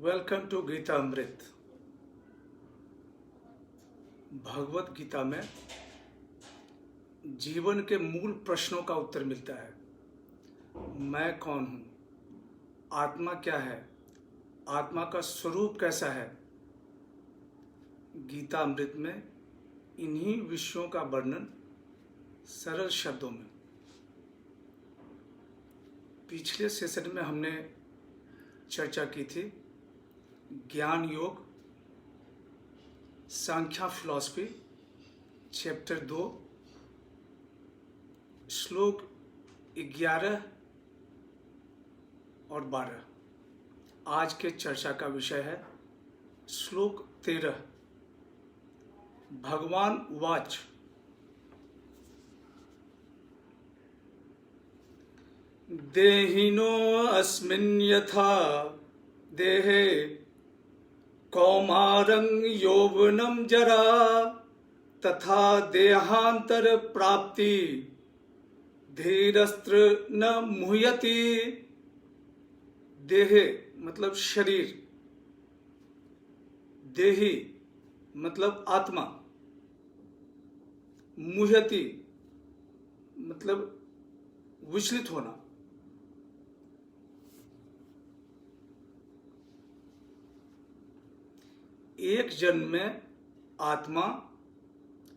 Welcome to Gita अमृत। भगवत गीता में जीवन के मूल प्रश्नों का उत्तर मिलता है। मैं कौन हूँ? आत्मा क्या है? आत्मा का स्वरूप कैसा है? गीता अमृत में इन्हीं विषयों का वर्णन सरल शब्दों में। पिछले सेशन में हमने चर्चा की थी ज्ञान योग, सांख्या फिलॉसफी, चैप्टर 2, श्लोक 11 और 12। आज के चर्चा का विषय है श्लोक 13। भगवान उवाच देहिनो अस्मिन् यथा देहे कौमारं यौवनं जरा तथा देहांतर प्राप्ति धीरस्त्र न मुह्यति। देहे मतलब शरीर, देही मतलब आत्मा, मुह्यति मतलब विचलित होना। एक जन्म में आत्मा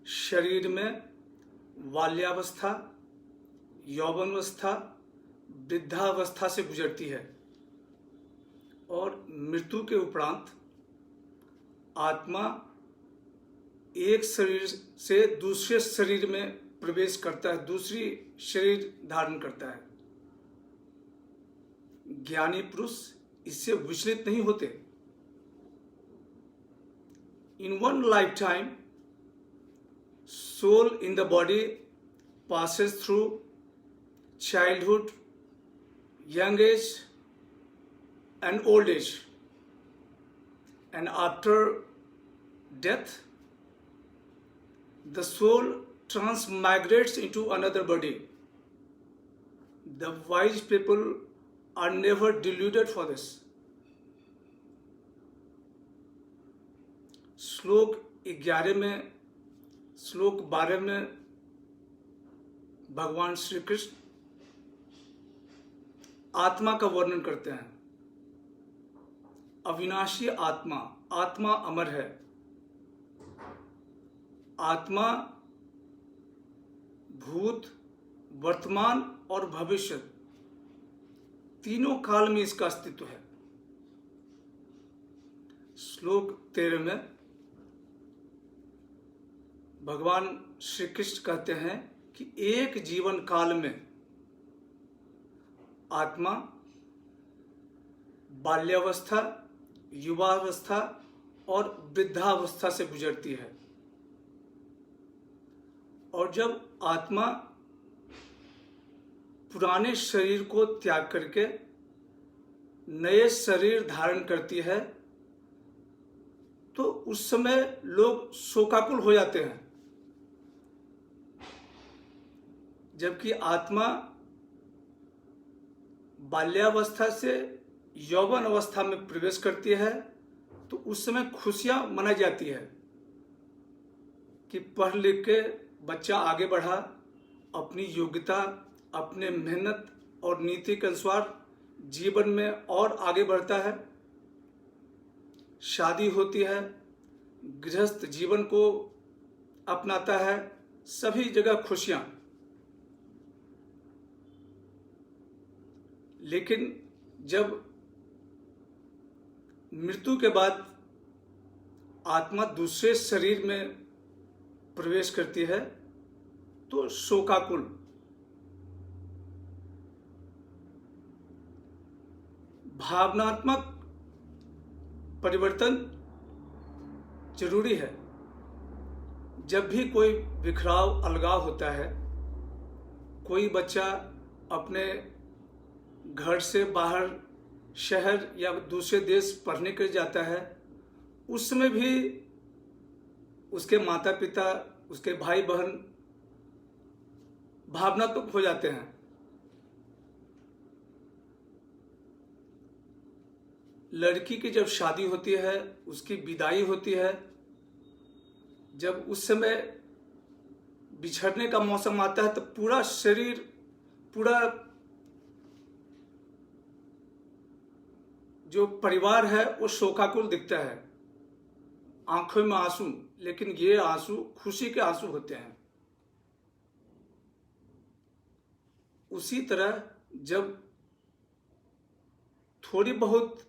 शरीर में बाल्यावस्था, यौवनावस्था, वृद्धावस्था से गुजरती है और मृत्यु के उपरांत आत्मा एक शरीर से दूसरे शरीर में प्रवेश करता है, दूसरी शरीर धारण करता है। ज्ञानी पुरुष इससे विचलित नहीं होते। In one lifetime, soul in the body passes through childhood, young age, and old age. And after death, the soul transmigrates into another body. The wise people are never deluded for this. श्लोक 11 में, श्लोक 12 में भगवान श्री कृष्ण आत्मा का वर्णन करते हैं। अविनाशी आत्मा, आत्मा अमर है। आत्मा भूत, वर्तमान और भविष्य तीनों काल में इसका अस्तित्व है। श्लोक 13 में भगवान श्री कृष्ण कहते हैं कि एक जीवन काल में आत्मा बाल्यावस्था, युवावस्था और वृद्धावस्था से गुजरती है और जब आत्मा पुराने शरीर को त्याग करके नए शरीर धारण करती है तो उस समय लोग शोकाकुल हो जाते हैं। जबकि आत्मा बाल्यावस्था से यौवन अवस्था में प्रवेश करती है तो उस समय खुशियां मनाई जाती है कि पढ़ लिख के बच्चा आगे बढ़ा, अपनी योग्यता, अपने मेहनत और नीति के अनुसार जीवन में और आगे बढ़ता है। शादी होती है, गृहस्थ जीवन को अपनाता है, सभी जगह खुशियां। लेकिन जब मृत्यु के बाद आत्मा दूसरे शरीर में प्रवेश करती है तो शोकाकुल, भावनात्मक परिवर्तन जरूरी है। जब भी कोई बिखराव, अलगाव होता है, कोई बच्चा अपने घर से बाहर शहर या दूसरे देश पढ़ने के लिए जाता है, उस समय भी उसके माता पिता, उसके भाई बहन भावनात्मक हो जाते हैं। लड़की की जब शादी होती है, उसकी विदाई होती है, जब उस समय बिछड़ने का मौसम आता है तो पूरा शरीर, पूरा जो परिवार है वो शोकाकुल दिखता है, आंखों में आंसू, लेकिन ये आंसू खुशी के आंसू होते हैं। उसी तरह जब थोड़ी बहुत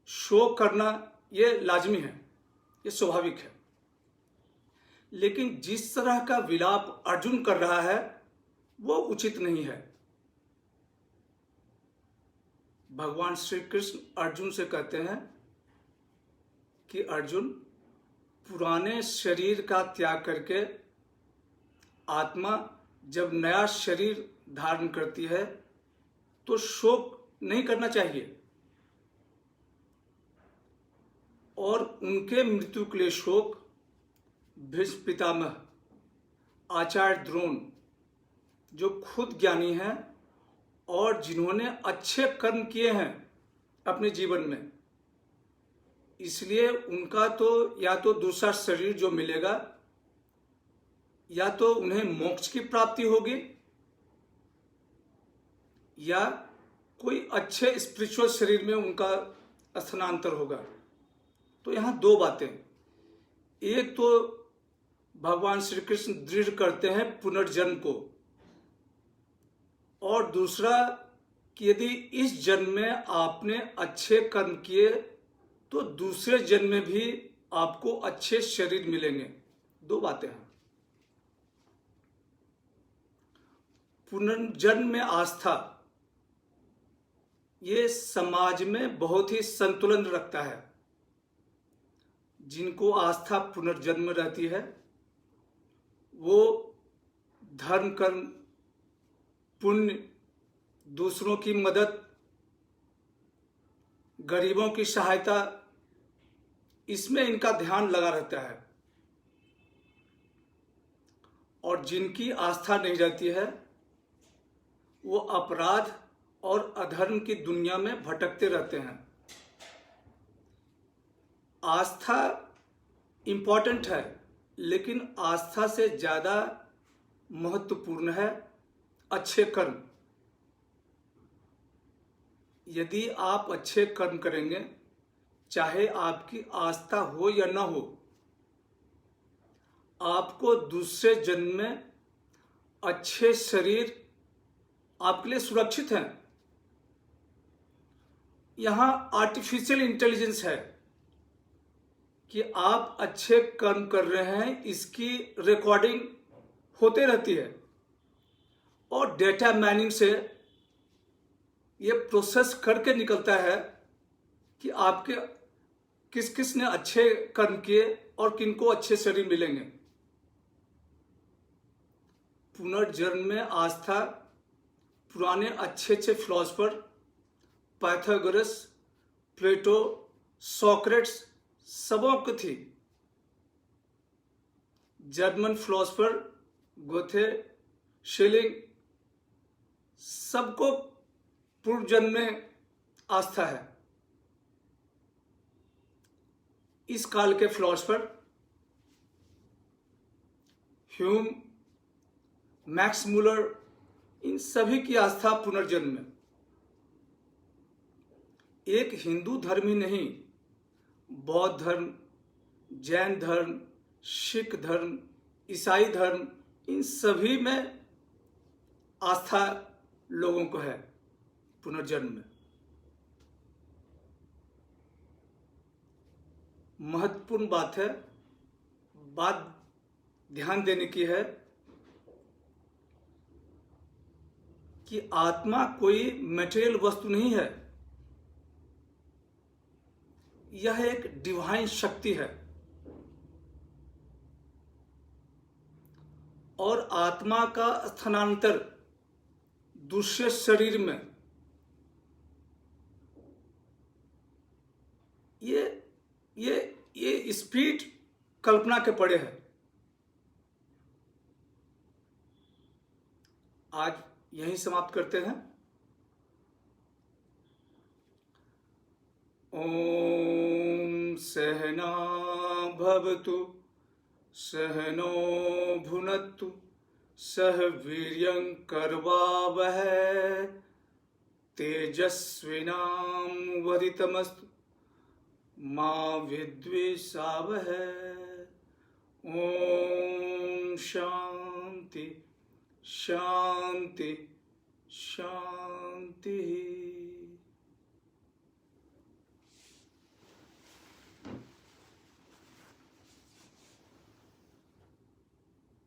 शोक करना ये लाजमी है, ये स्वाभाविक है, लेकिन जिस तरह का विलाप अर्जुन कर रहा है वो उचित नहीं है। भगवान श्री कृष्ण अर्जुन से कहते हैं कि अर्जुन, पुराने शरीर का त्याग करके आत्मा जब नया शरीर धारण करती है तो शोक नहीं करना चाहिए, और उनके मृत्यु के लिए शोक भीष्म पितामह, आचार्य द्रोण, जो खुद ज्ञानी हैं और जिन्होंने अच्छे कर्म किए हैं अपने जीवन में, इसलिए उनका तो या तो दूसरा शरीर जो मिलेगा या तो उन्हें मोक्ष की प्राप्ति होगी या कोई अच्छे स्पिरिचुअल शरीर में उनका स्थानांतर होगा। तो यहाँ दो बातें, एक तो भगवान श्री कृष्ण दृढ़ करते हैं पुनर्जन्म को, और दूसरा कि यदि इस जन्म में आपने अच्छे कर्म किए तो दूसरे जन्म में भी आपको अच्छे शरीर मिलेंगे। दो बातें हैं। पुनर्जन्म में आस्था ये समाज में बहुत ही संतुलन रखता है। जिनको आस्था पुनर्जन्म में रहती है वो धर्म, कर्म, पुण्य, दूसरों की मदद, गरीबों की सहायता, इसमें इनका ध्यान लगा रहता है। और जिनकी आस्था नहीं रहती है वो अपराध और अधर्म की दुनिया में भटकते रहते हैं। आस्था इम्पॉर्टेंट है, लेकिन आस्था से ज़्यादा महत्वपूर्ण है अच्छे कर्म। यदि आप अच्छे कर्म करेंगे, चाहे आपकी आस्था हो या न हो, आपको दूसरे जन्म में अच्छे शरीर आपके लिए सुरक्षित हैं। यहाँ आर्टिफिशियल इंटेलिजेंस है कि आप अच्छे कर्म कर रहे हैं, इसकी रिकॉर्डिंग होते रहती है, और डेटा माइनिंग से ये प्रोसेस करके निकलता है कि आपके किस किस ने अच्छे कर्म किए और किनको अच्छे शरीर मिलेंगे। पुनर्जन्म में आस्था पुराने अच्छे अच्छे फिलोसफर, पाइथागोरस, प्लेटो, सोक्रेट्स, सबों को थी। जर्मन फिलोसफर गोथे, शेलिंग, सबको पूर्व जन्म में आस्था है। इस काल के फिलोसफर ह्यूम, मैक्स मुलर, इन सभी की आस्था पुनर्जन्म में। एक हिंदू धर्म ही नहीं, बौद्ध धर्म, जैन धर्म, सिख धर्म, ईसाई धर्म, इन सभी में आस्था लोगों को है पुनर्जन्म में। महत्वपूर्ण बात है, बात ध्यान देने की है कि आत्मा कोई मटेरियल वस्तु नहीं है, यह एक डिवाइन शक्ति है। और आत्मा का स्थानांतर दूसरे शरीर में ये स्पीड कल्पना के परे है। आज यहीं समाप्त करते हैं। ॐ सहना भवतु सहनो भुनक्तु सह वीर्यं करवावहै तेजस्विनावधीतमस्तु मा विद्विषावहै। ॐ शांति शांति शांति।